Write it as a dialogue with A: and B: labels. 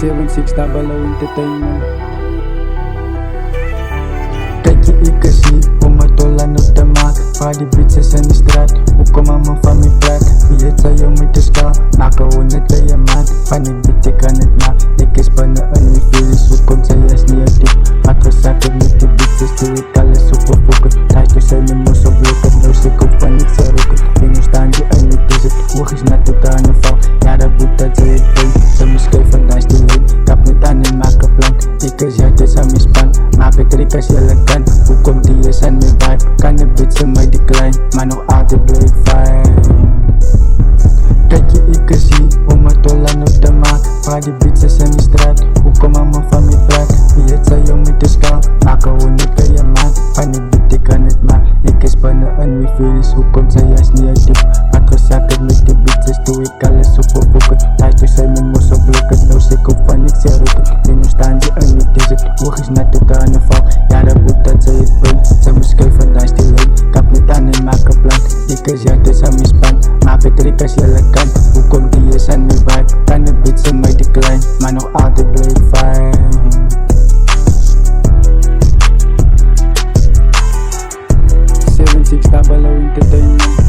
A: 7600 Entertainment.
B: Kijk je ik zie, om het dollar op de maat. Waar die bitches in de straat, hoe kom mama van mijn praat. Wie het zei om me te staan, maken we net bij je maat. Van die bitch ik kan het maken, ik is spannen en wie veel is. Hoe komt zij juist niet uit diep, had we zaken met die bitches. Doe ik alles op fokken, tijd te zijn en moest op lukken. Nou stik op van niks te roken, dingen staan die en niet is het. Oog is net de carnaval, ja dat moet dat ze het brengt. Ze moest geven dans die lijn, kap met aan en maak een plan. Ik is ja, het is aan mijn span, maak het rik als je kan. Hoe komt die is aan mijn vibe, kan de bitch in mij decline, maar nog altijd bleek fijn. Kijk je ik zie, om het dollar op de maat. Waar die bitches in de straat, hoe kom mama van mijn praat. Wie het zei om me te staan, maken we niet bij je maat. Van die bitch ik kan het maken, ik is spannen en wie veel is. Hoe komt zij juist niet uit diep, had gezakken met die bitches. Doe ik alles op fokken, tijd te zijn en moest op lukken. Nou stik op van niks te roken, dingen staan die en niet is het. Oog is net de carnaval, ja dat moet dat zij het brengt. Ze moest geven dans die lijn, kap met aan en maak een plan. Ik is ja, het is aan mijn span, maak het rik als je kan. Hoe komt die is aan mijn vibe, kan de bitch in mij decline, maar nog altijd bleek fijn.
A: 7600 Entertainment.